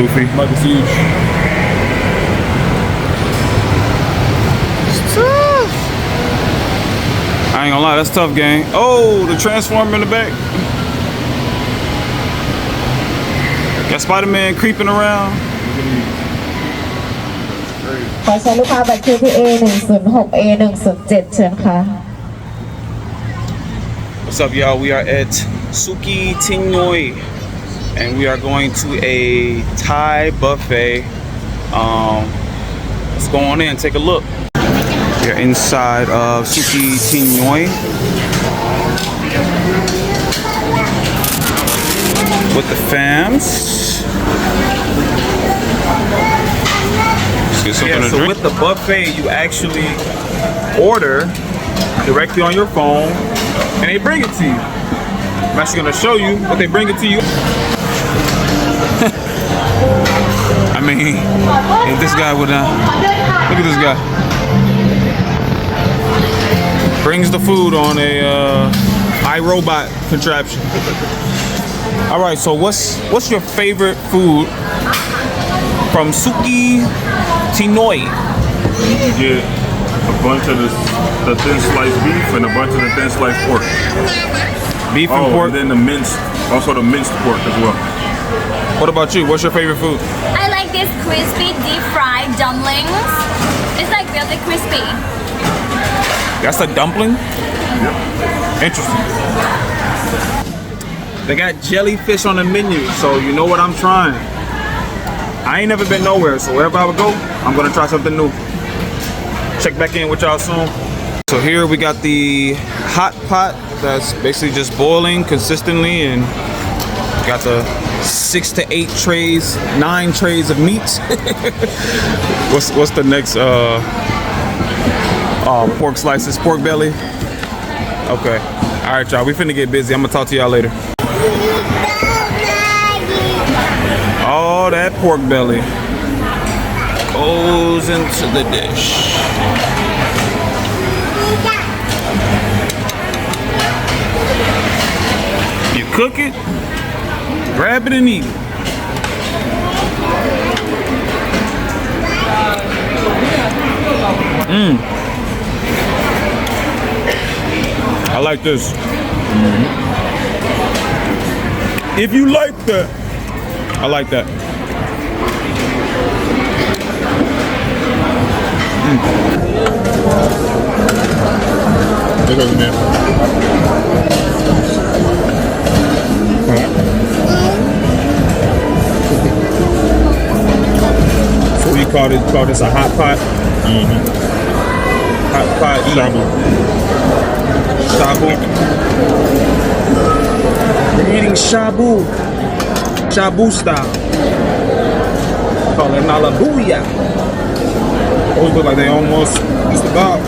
Luffy. Mug is huge. I ain't gonna lie, that's tough, gang. Oh, the transformer in the back. Got Spider-Man creeping around. ขอใช้ลูกค้าบัตรคิวที่ A106 A107 เชิญค่ะ What's up, y'all? We are at Suki Tinoi, and we are going to a Thai buffet. Let's go on in, take a look. We're inside of Suki Tinoi with the fams. Yeah, so with the buffet, you actually order directly on your phone, and they bring it to you. I'm actually gonna show you, but they bring it to you. I mean, if this guy would, look at this guy. Brings the food on a iRobot contraption. All right, so what's your favorite food from Suki Tinoi? You get a bunch of the thin sliced beef and a bunch of the thin sliced pork. Beef and pork. And then also the minced pork as well. What about you? What's your favorite food? I like this crispy deep fried dumplings. It's like really crispy. That's a dumpling? Yep. Interesting. They got jellyfish on the menu, so you know what I'm trying. I ain't never been nowhere, so wherever I would go, I'm gonna try something new. Check back in with y'all soon. So here we got the hot pot that's basically just boiling consistently, and got the 6 to 8 trays, 9 trays of meat. What's the next pork slices, pork belly? Okay. All right, y'all, we finna get busy. I'm gonna talk to y'all later. All that pork belly goes into the dish. You cook it, grab it and eat it. I like this. If you like that, I like that. There goes man. So we call this a hot pot. Hot pot. Shabu. Shabu. We're eating shabu. Shabu style. Call it nalabuya. Those look like they almost just about.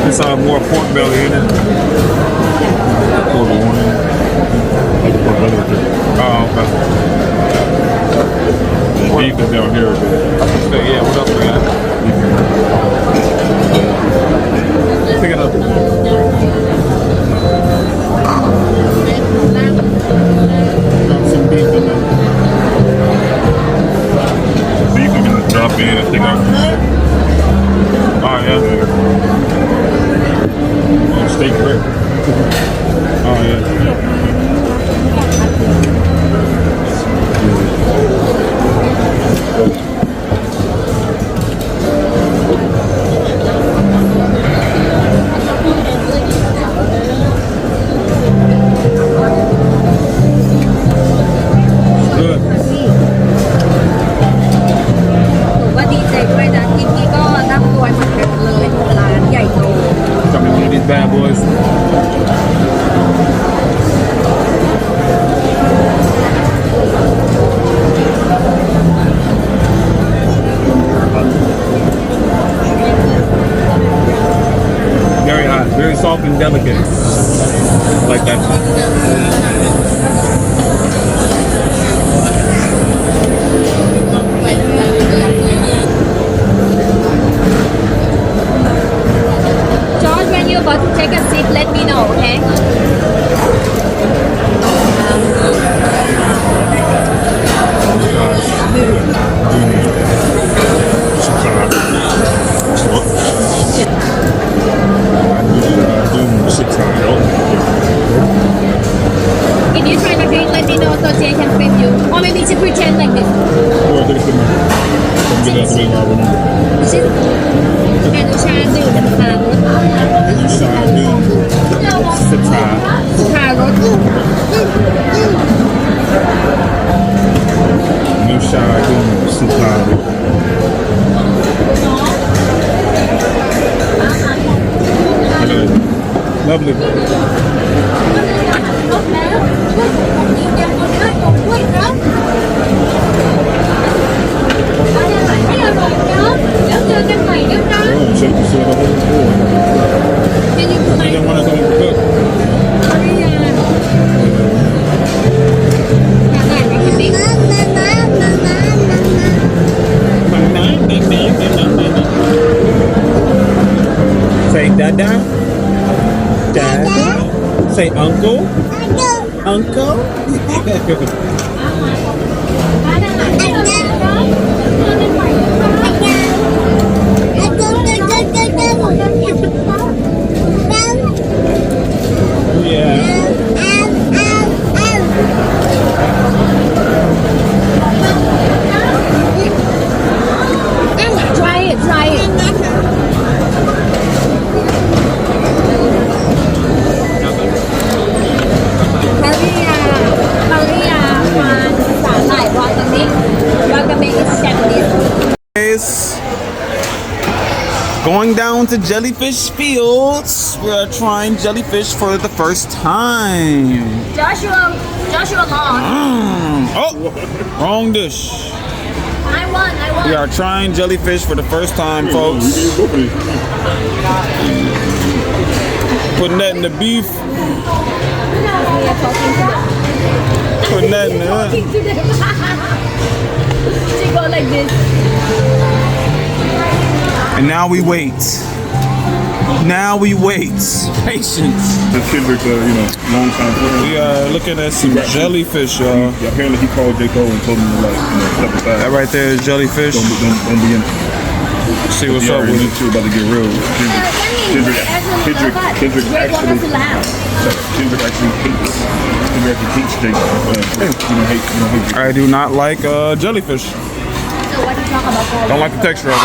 This more pork belly in it. Pork on it. Like pork belly with it. Oh, okay. Beef is down here a bit. Yeah, what else we got? Pick it up. Got some beef in there. Beef I'm gonna drop in and take out. Oh, yeah. Steak rib. Oh, yeah. Good. ว่าดีใจด้วยนะที่พี่ก็ร่ำรวยเหมือนกันเลยร้านใหญ่โต Coming to these bad boys. Very hot, very soft and delicate. Like that. George, when you're about to take a sip, let me know, okay? That's the reason why I remember. ไม่ใช่อนุชาดื่มน้ำตาลรส You shot me. Sita. ชารส You shot me. Sita. Lovely. แล้วเจอกันใหม่นะคะ Oh, so you saw the whole tour. Can you You didn't want to come and cook. ขออนุญาตทานอาหารวันนี้ Say dada. Dada. Say uncle. Uncle. ร้านอาหารที่เราเจอกันเจอกันใหม่นะคะ Yeah. Try it, try it. มาริยาฟานสาหร่ายวากาเมะis Japanese. Guys, going down to Jellyfish Fields. We are trying jellyfish for the first time. Joshua Long. Oh, wrong dish. I won. We are trying jellyfish for the first time, folks. Putting that in the beef. Putting that in the... She go like this. And now we wait. Now we wait. Patience. The Kendrick, long time player. We are looking at some jellyfish, y'all. Yeah, apparently he called J. Cole and told him to step aside. That right there is jellyfish. Don't be in it. See what's up with it. Too about to get real. Kendrick actually hates Jake. I do not like jellyfish. So what do you talk about? Don't like the texture of it.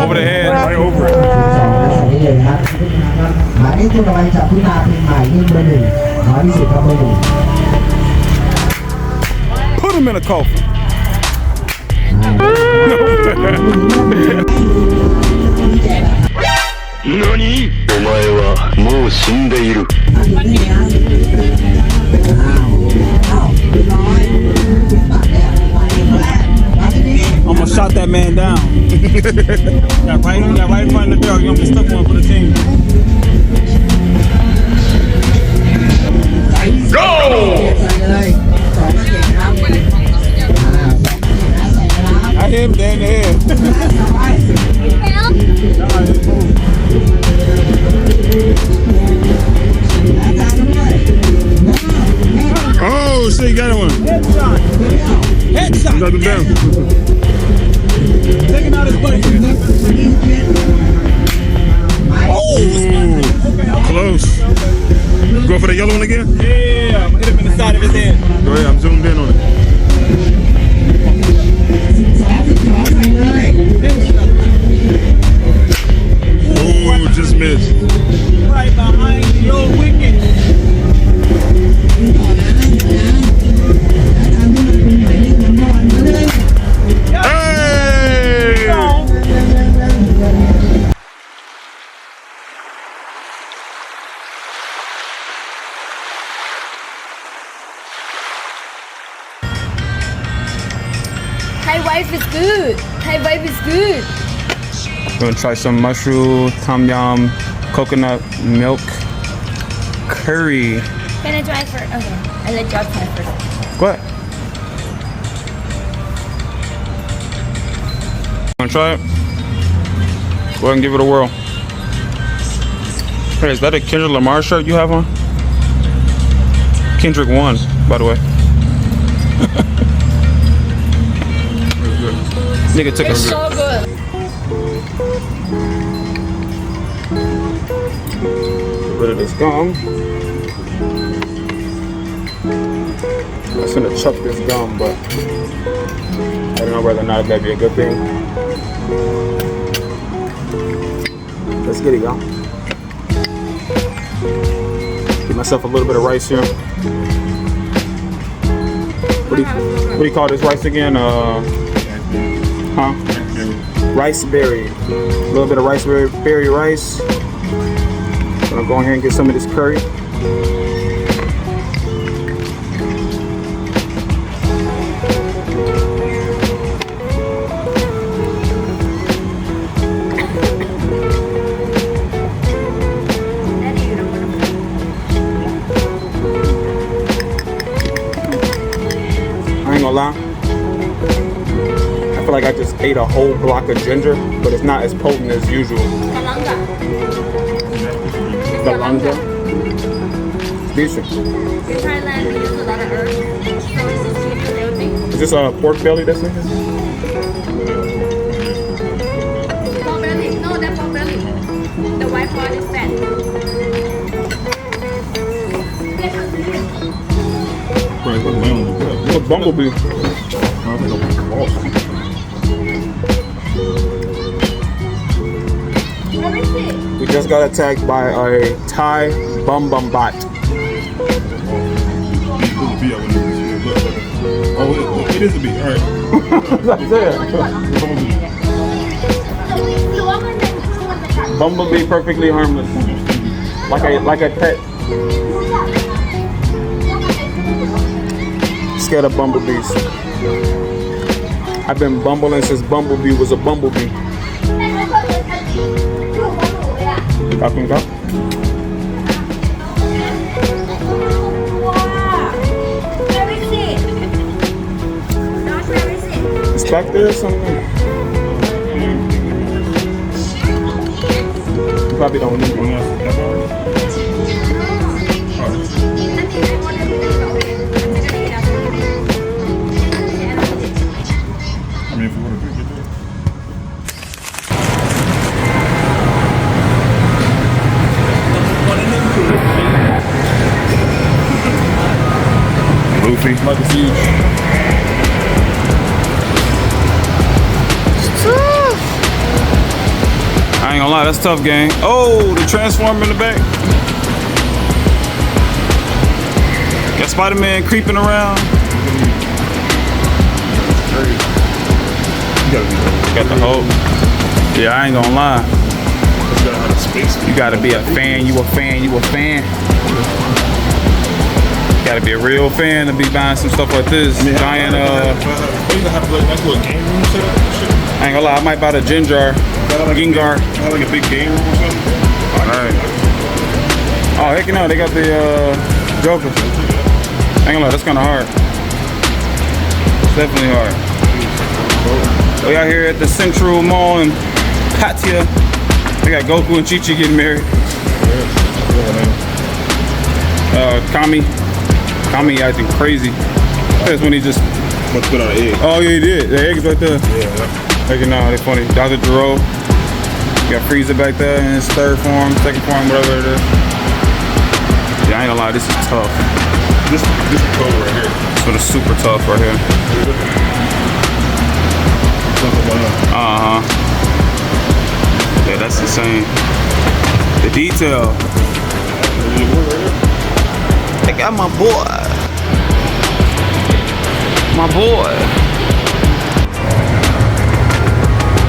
Over the head. Right over it. หมายเลขตัวต่อไปจากพิธาเพลงใหม่ยิ่งเบอร์หนึ่งน้อยที่สุดครับเบอร์หนึ่ง Put him in a coffin. 何？お前はもう死んでいる。 Almost shot that man down. got right in front of the door. You almost took one for the team. Go! I hit him dead in the head. Oh, shit, you got one. Headshot. Knock him down. Taking out his butt. Oh, close. Go for the yellow one again? Yeah, I'm gonna hit him in the side of his head. Go ahead, I'm zoomed in on it. Thai wife is good. Thai wife is good. We're gonna try some mushroom, tom yum, coconut milk, curry. Can I try first? Okay, I let y'all try first. Go ahead. Wanna try it? Go ahead and give it a whirl. Hey, is that a Kendrick Lamar shirt you have on? Kendrick won, by the way. Nigga took It's a so good. rid of this gum. I was gonna chuck this gum, but I don't know whether or not that'd be a good thing. Let's get it, y'all. Give myself a little bit of rice here. What do you call this rice again? Rice berry. A little bit of rice berry rice. Gonna go in here and get some of this curry. I ain't gonna lie. I feel like I just ate a whole block of ginger, but it's not as potent as usual. Galanga. Decent. In Thailand, we use a lot of herbs. So this is cheap and everything. Is this a pork belly that's in here? Pork belly. No, that's pork belly. The white part is fat. It's a bumblebee. We just got attacked by a Thai bum-bum-bot. Oh, it is a bee. All right. That's it. Bumblebee perfectly harmless. Like a pet. Scared of bumblebees. I've been bumbling since Bumblebee was a bumblebee. Copy, copy. It's back there or something. You probably don't need one. I mean, if you want to drink it, Luffy. Like a siege. I ain't gonna lie, that's tough, gang. Oh, the transform in the back. Got Spider-Man creeping around. Got the hope. Yeah, I ain't gonna lie. You gotta be a fan. You a fan. You a fan. Gotta be a real fan to be buying some stuff like this. Giant, I ain't gonna lie, I might buy the Gengar. Gengar. like a big game room or something. Alright. Oh, heck no, they got the Joker. I ain't gonna lie, that's kinda hard. It's definitely hard. We out here at the Central Mall in Pattaya. They got Goku and Chi-Chi getting married. Kami acting crazy. That's when he just Must put out an egg. Oh yeah, he did. The egg's right there. Yeah. Like, no, they funny. Dr. Gero. You got Frieza back there in his third form, second form, whatever it is. Yeah, I ain't gonna lie, this is tough. This is cold right here. This one is super tough right here. Yeah, that's insane. The detail. I got my boy. My boy.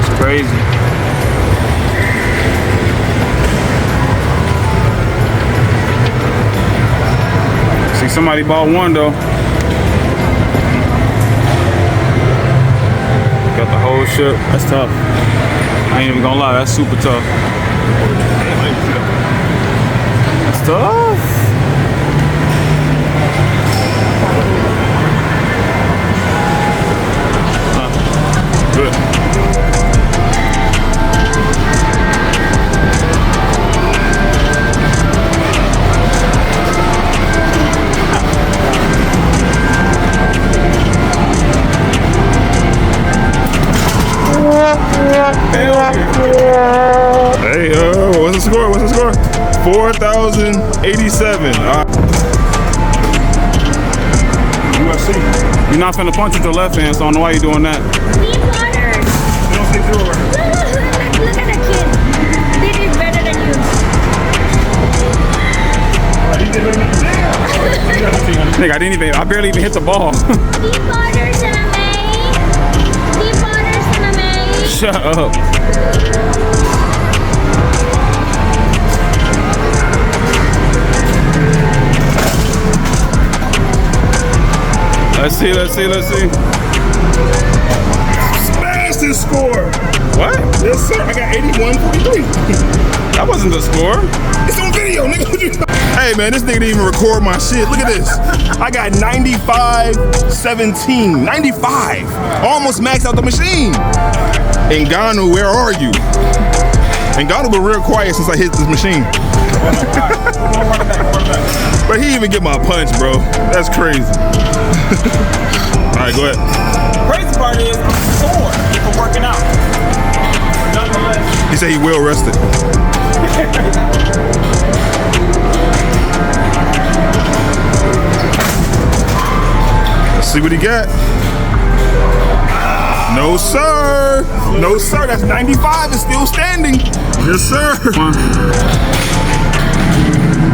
It's crazy. See, somebody bought one though. got the whole ship. That's tough. I ain't even gonna lie, that's super tough. That's tough. Good. Hey, what's the score? What's the score? 4,087. UFC. You're not finna punch with your left hand, so I don't know why you're doing that. Deep waters. You don't say zero right? Look at the kid. They did better than you. Nigga, I barely even hit the ball. Deep waters, MMA. Deep waters, MMA. Shut up. Let's see. Smash this score. What? Yes, sir. I got 81-43. That wasn't the score. It's on video, nigga. What you... Hey, man, this nigga didn't even record my shit. Look at this. I got 95-17. 95. Almost maxed out the machine. Ngannou, where are you? Ngannou been real quiet since I hit this machine. But he even get my punch, bro. That's crazy. All right, go ahead. Crazy part is I'm sore for working out. Nonetheless. He said he will rested. Let's see what he got. No, sir. No, sir. That's 95. It's still standing. Yes, sir.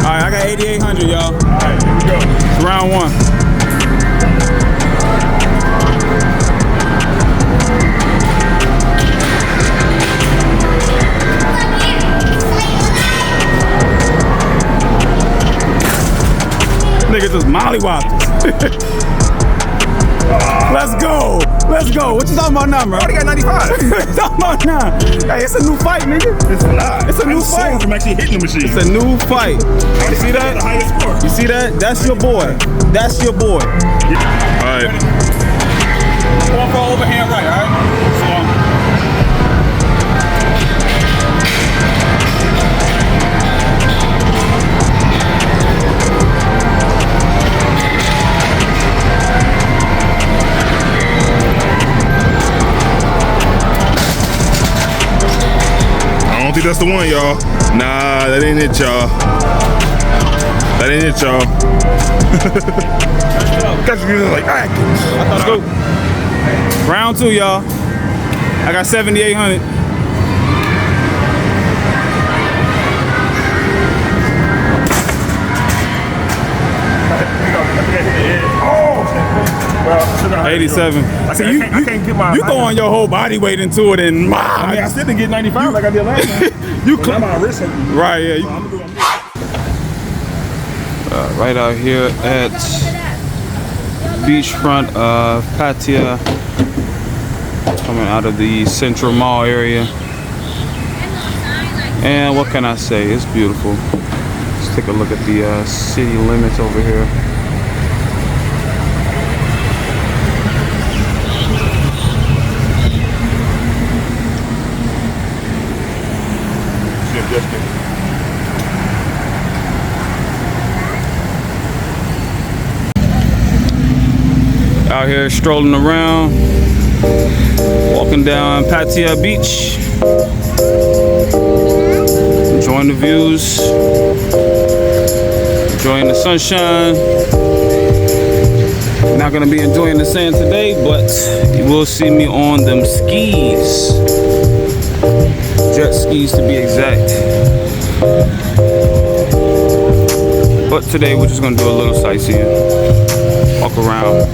All right, I got 8,800, y'all. All right, here we go. It's round one. Nigga just mollywopped. Let's go. Let's go. What you talking about now, bro? I already got 95. What you talking about now? Hey, it's a new fight, nigga. It's not. It's a new fight. I'm actually hitting the machine. It's a new fight. You see that? The highest score. You see that? That's your boy. That's your boy. All right. Going for overhand right, all right? I don't think that's the one, y'all. Nah, that ain't it, y'all. That ain't it, y'all. Got you like, all right. Let's go. Round two, y'all. I got 7,800. Oh! 87. I said, you can't get my. You throwing your whole body weight into it and I mean, I still didn't get 95 like I did last time. you I'm on wrist. right, yeah. Right out here at beachfront of Pattaya, coming out of the Central Mall area. And what can I say? It's beautiful. Let's take a look at the city limits over here. Out here strolling around, walking down Pattaya Beach, enjoying the views, enjoying the sunshine. Not gonna be enjoying the sand today, but you will see me on them skis, jet skis to be exact. But today we're just gonna do a little sightseeing, walk around.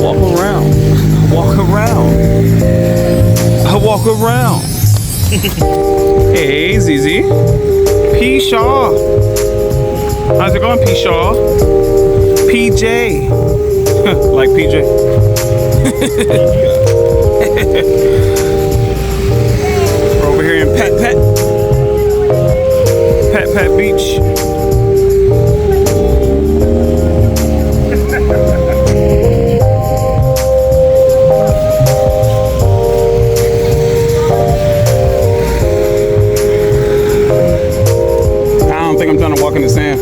Walk around. Walk around. I walk around. Hey, ZZ. P. Shaw. How's it going, P. Shaw? PJ. Like PJ. We're over here in Pat Beach. I don't think I'm trying to walk in the sand.